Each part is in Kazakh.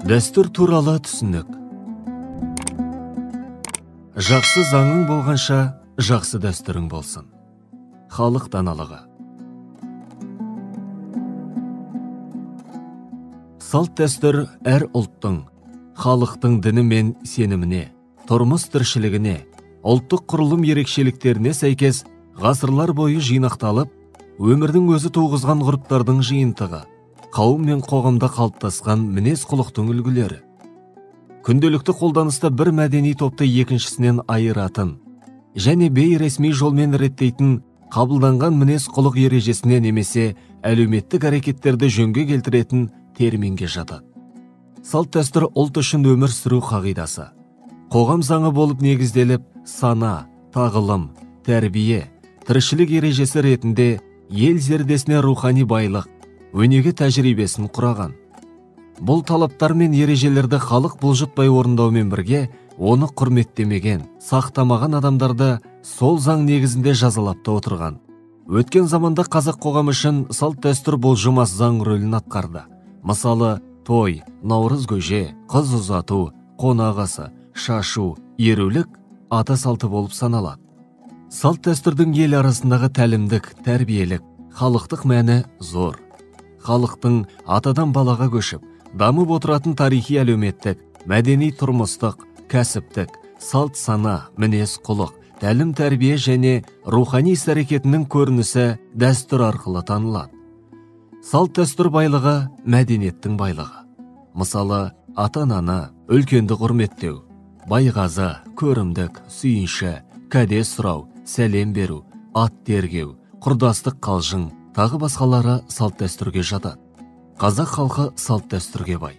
Дәстүр туралы түсінік. Жақсы заңың болғанша, жақсы дәстүрің болсын. Халық даналығы. Салт дәстүр әр ұлттың, халықтың діні мен сеніміне, тұрмыс тіршілігіне, ұлттық құрылым ерекшеліктеріне сәйкес ғасырлар бойы жинақталып, өмірдің өзі туғызған ғұрыптардың жиынтығы, қауым мен қоғамда қалыптасқан мінез құлықтың үлгілері. Күнделікті қолданыста бір мәдени топты екіншісінен айыратын және бейресми жолмен реттейтін қабылданған мінез құлық ережесіне немесе әлеуметтік әрекеттерді жөнге келтіретін терминге жатады. Салт дәстүр ұлт үшін өмір сүру қағидасы. Қоғам заңы болып негізделіп, сана, тағылым, тәрбие, тіршілік ережесі ретінде ел зердесіне рухани байлық, өнеге тәжірибесін құраған. Бұл талаптар мен ережелерді халық бұлжытпай орындаумен бірге, оны құрметтемеген, сақтамаған адамдарды сол заң негізінде жазалап та отырған. Өткен заманда қазақ қоғамы үшін салт дәстүр бұлжымас заң рөлін атқарды. Мысалы, той, наурыз көже, қыз ұзату, қонақ асы, шашу, ерулік ата салты болып саналады. Салт дәстүрдің ел арасындағы тәлімдік, тәрбиелік, халықтық мәні зор. Халықтың атадан балаға көшіп, дамып отыратын тарихи әлеуметтік, мәдени тұрмыстық, кәсіптік, салт сана, мінез құлық, тәлім тәрбие және рухани іс-әрекетінің көрінісі дәстүр арқылы танылады. Салт дәстүр байлығы мәдениеттің байлығы. Мысалы, ата-ананы, үлкенді құрметтеу, байғазы, көрімдік, сүйінші, кәде сұрау, сәлем беру, ат тергеу, құрдастық қалжың, тағы басқалары салт дәстүрге жатады. Қазақ халқы салт дәстүрге бай.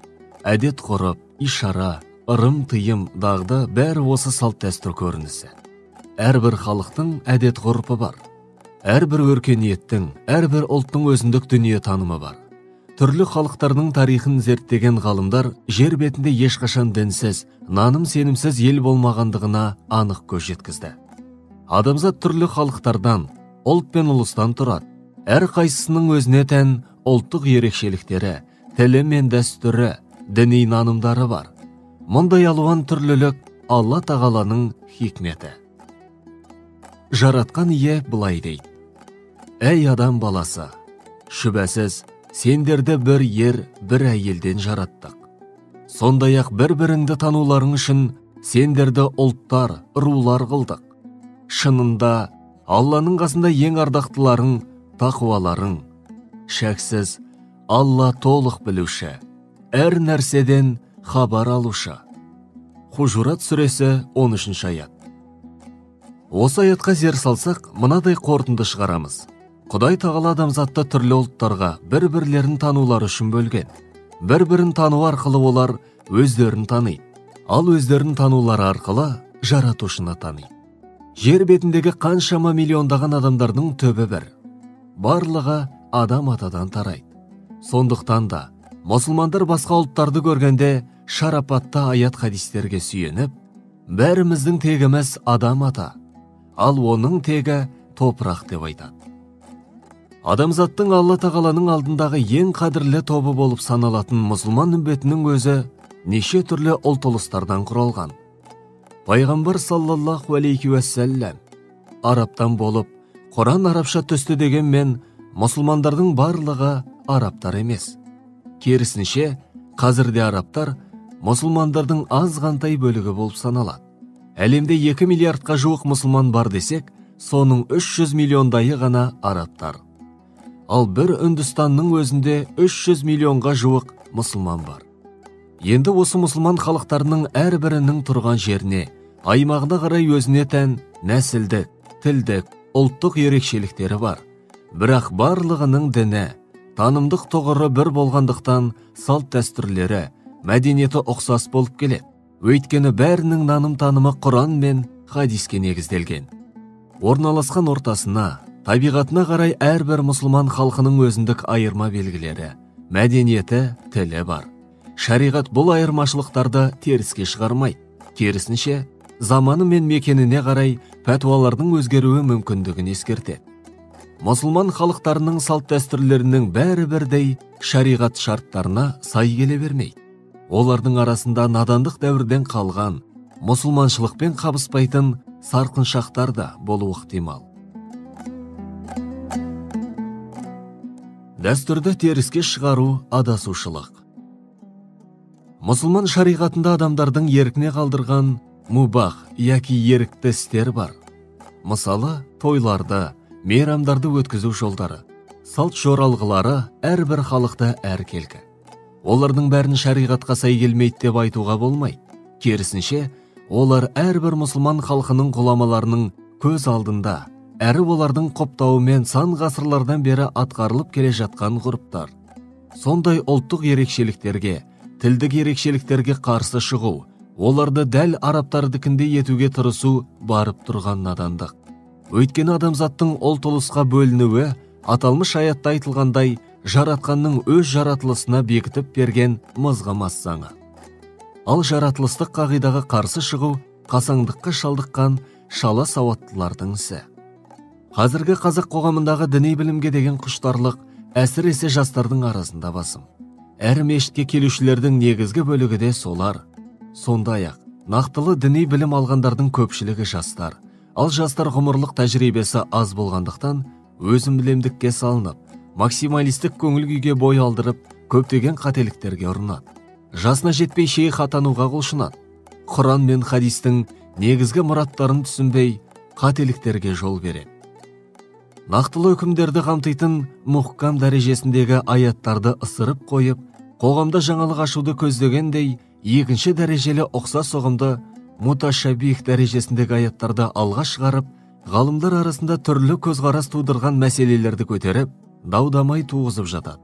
Әдет ғұрып, ишара, ырым тыйым, дағды бәрі осы салт дәстүр көрінісі. Әрбір халықтың әдет ғұрпы бар. Әрбір өркениеттің, әрбір ұлттың өзіндік дүние танымы бар. Түрлі халықтардың тарихын зерттеген ғалымдар жер бетінде ешқашан дінсіз, наным сенімсіз ел болмағандығына анық көз жеткізді. Адамзат түрлі халықтардан, ұлт пен ұлыстан тұрады. Әр қайсысының өзіне тән ұлттық ерекшеліктері, тілі мен дәстүрі, діни нанымдары бар. Мұндай алуан түрлілік Алла тағаланың хикметі. Жаратқан ие былай дейді: әй адам баласы, шүбәсіз, сендерді бір ер, бір әйелден жараттық. Сондай-ақ бір-біріңді тануларың үшін сендерді ұлттар, рулар қылдық. Шынында, Алланың қасында ең ардақтыларың, тақуаларың. Шәксіз, Алла толық білуші, әр нәрседен хабар алушы. Хужурат сүресі 13 аят. Осы аятқа зер салсақ, мынадай қорытынды шығарамыз. Құдай тағала адамзатты түрлі ұлттарға бір-бірлерін танулар үшін бөлген. Бір-бірін тану арқылы олар өздерін таниды, ал өздерін танулары арқылы жаратушыны таниды. Жер бетіндегі қаншама миллиондаған адамдардың түбі бір. Барлығы адам атадан тарайды. Сондықтан да, мұсылмандар басқа ұлттарды көргенде шарапатты аят хадистерге сүйеніп, бәріміздің тегіміз адам ата, ал оның тегі топырақ деп айтады. Адамзаттың Алла тағаланың алдындағы ең қадірлі тобы болып саналатын мұсылман үмбетінің өзі неше түрлі ұлт ұлыстардан құралған. Пайғамбар саллаллаху алейхи уассалям араптан болып, Құран арабша түсті дегенмен, мұсылмандардың барлығы арабтар емес. Керісінше, қазірде арабтар мұсылмандардың азғантай бөлігі болып саналады. Әлемде 2 миллиардқа жуық мұсылман бар десек, соның 300 миллиондайы ғана арабтар. Ал бір Үндістанның өзінде 300 миллионға жуық мұсылман бар. Енді осы мұсылман халықтарының әрбірінің тұрған жеріне, аймағына қарай өзіне тән нәсілдік, тілдік, ұлттық ерекшеліктері бар. Бірақ барлығының діні, танымдық тұғыры бір болғандықтан салт дәстүрлері, мәдениеті ұқсас болып келеді. Өйткені бәрінің наным танымы Құран мен хадиске негізделген. Орналасқан ортасына, табиғатына қарай әрбір мұсылман халқының өзіндік айырма белгілері, мәдениеті, тілі бар. Шариғат бұл айырмашылықтарды теріске шығармайды. Керісінше, заманы мен мекеніне қарай пәтуалардың өзгеруі мүмкіндігін ескертеді. Мұсылман халықтарының салт дәстүрлерінің бәрі бірдей шариғат шарттарына сай келе бермейді. олардың арасында надандық дәуірден қалған, мұсылманшылықпен қабыспайтын сарқыншақтар да болуы ықтимал. Дәстүрді теріске шығару адасушылық. Мұсылман шариғатында адамдардың еркіне қалдырған мубах яки ерікті істер бар. Мысалы, тойларды, мейрамдарды өткізу жолдары, салт жоралғылары әрбір халықта әркелкі. Олардың бәрін шариғатқа сай келмейді деп айтуға болмайды. Керісінше, олар әрбір мұсылман халқының ғұламаларының көз алдында, әрі олардың құптауымен сан ғасырлардан бері атқарылып келе жатқан ғұрыптар. Сондай ұлттық ерекшеліктерге, тілдік ерекшеліктерге қарсы шығу, оларды дәл арабтардікіндей етуге тырысу барып тұрған надандық. Өйткені адамзаттың ұлт ұлысқа бөлінуі, аталмыш аятта айтылғандай, жаратқанның өз жаратылысына бекітіп берген мызғымас заңы. Ал жаратылыстық қағидаға қарсы шығу қасаңдыққа шалдыққан шала сауаттылардың ісі. Қазіргі қазақ қоғамындағы діни білімге деген құштарлық әсіресе жастардың арасында басым. Әр мешітке келушілердің негізгі бөлігі де солар. Сондай-ақ, нақтылы діни білім алғандардың көпшілігі жастар. Ал жастар ғұмырлық тәжірибесі аз болғандықтан, өзім білемдікке салынып, максималистік көңіл күйге бой алдырып, көптеген қателіктерге ұрынады. Жасына жетпей шейх атануға құлшынады. Құран мен хадистің негізгі мұраттарын түсінбей, қателіктерге жол береді. Нақтылы үкімдерді қамтитын мұхкам дәрежесіндегі аяттарды ысырып қойып, қоғамда жаңалық ашуды көздегендей, екінші дәрежелі ұқсас ұғымды муташабих дәрежесіндегі аяттарды алға шығарып, ғалымдар арасында түрлі көзқарас тудырған мәселелерді көтеріп, дау-дамай туғызып жатады.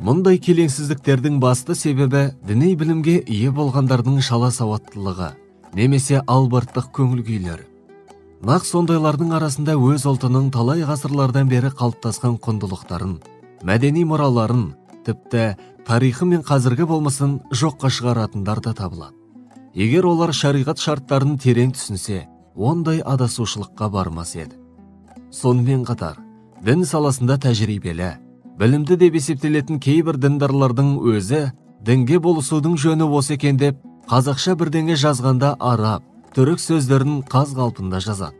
Мұндай келеңсіздіктердің басты себебі діни білімге ие болғандардың шала сауаттылығы, немесе албырттық көңіл күйлері. Нақ сондайлардың арасында өз ұлтының талай ғасырлардан бері қалыптасқан құндылықтарын, мәдени мұраларын, тіпті тарихы мен қазіргі болмысын жоққа шығаратындар да табылады. Егер олар шариғат шарттарын терең түсінсе, ондай адасушылыққа бармас еді. Сонымен қатар, дін саласында тәжірибелі, білімді деп есептелетін кейбір діндарлардың өзі, дінге болысудың жөні осы екен деп, қазақша бірдеңе жазғанда араб, түрік сөздерін қаз қалпында жазады.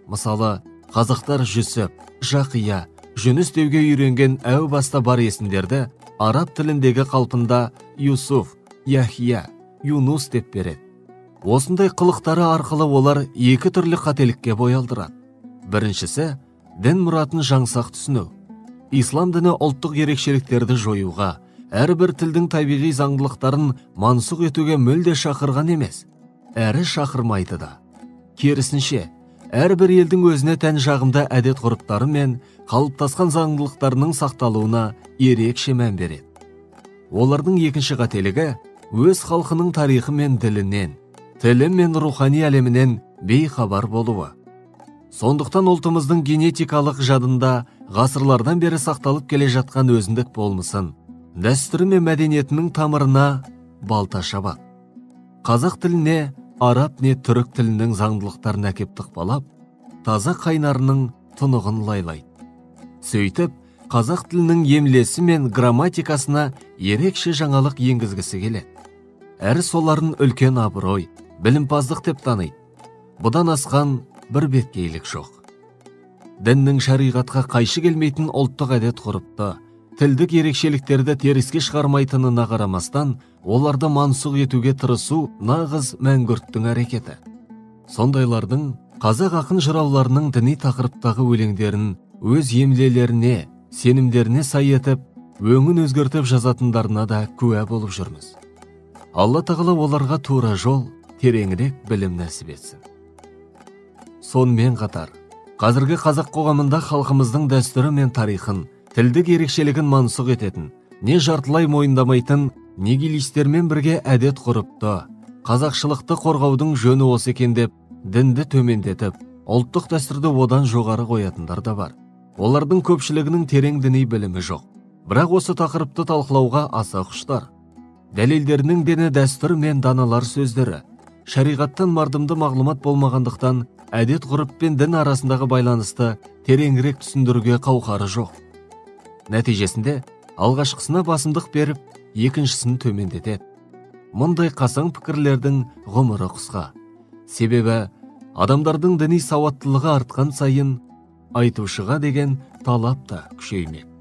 Мысалы, қазақтар Жүсіп, Жақия, Жүніс деуге үйренген әу баста бар есімдерді араб тіліндегі қалпында Юсуф, Яхия, Юнус деп береді. Осындай қылықтары арқылы олар екі түрлі қателікке бой алдырады. Біріншісі, дін мұратын жаңсақ түсіну. Ислам діні ұлттық ерекшеліктерді жоюға, әрбір тілдің табиғи заңдылықтарын мансұқ етуге мүлде шақырған емес, әрі шақырмайды да. Керісінше, әрбір елдің өзіне тән жағымды әдет ғұрыптары мен қалыптасқан заңдылықтарының сақталуына ерекше мән береді. Олардың екінші қателігі өз халқының тарихы мен ділінен, тілі мен рухани әлемінен бейхабар болуы. Сондықтан ұлтымыздың генетикалық жадында ғасырлардан бері сақталып келе жатқан өзіндік болмысын, дәстүрі мен мәдениетінің тамырына балта шабады. Қазақ тіліне араб не түрік тілінің заңдылықтарын әкеп тықпалап, таза қайнарының тұнығын лайлайды. Сөйтіп, қазақ тілінің емлесі мен грамматикасына ерекше жаңалық енгізгісі келеді. Әрі соларын үлкен абырой, білімпаздық деп таниды. Бұдан асқан бір беткейлік жоқ. Діннің шариғатқа қайшы келмейтін ұлттық әдет ғұрыпты, тілдік ерекшеліктерді теріске шығармайтынына қарамастан, оларды мансұқ етуге тырысу нағыз мәңгүрттің әрекеті. Сондайлардың қазақ ақын жырауларының діни тақырыптағы өлеңдерін өз емлелеріне, сенімдеріне сай етіп, өңін өзгертіп жазатындарына да куә болып жүрміз. Алла тағала оларға тура жол, тереңірек білім нәсіп етсін. Сонымен қатар, қазіргі қазақ қоғамында халқымыздың дәстүрі мен тарихын, тілдік ерекшелігін мансұқ ететін, не жартылай мойындамайтын нигилистермен бірге әдет ғұрыпты, қазақшылықты қорғаудың жөні осы екен деп, дінді төмендетіп, ұлттық дәстүрді одан жоғары қоятындар да бар. Олардың көпшілігінің терең діни білімі жоқ. Бірақ осы тақырыпты талқылауға аса құштар. Дәлелдерінің дені дәстүр мен даналар сөздері. Шариғаттан мардымды мағлұмат болмағандықтан, әдет ғұрып пен дін арасындағы байланысты тереңірек түсіндіруге қауқары жоқ. Нәтижесінде, алғашқысына басымдық беріп, екіншісін төмендетеді. мұндай қасаң пікірлердің ғұмыры қысқа. Себебі адамдардың діни сауаттылығы артқан сайын айтушыға деген талап та күшеймек.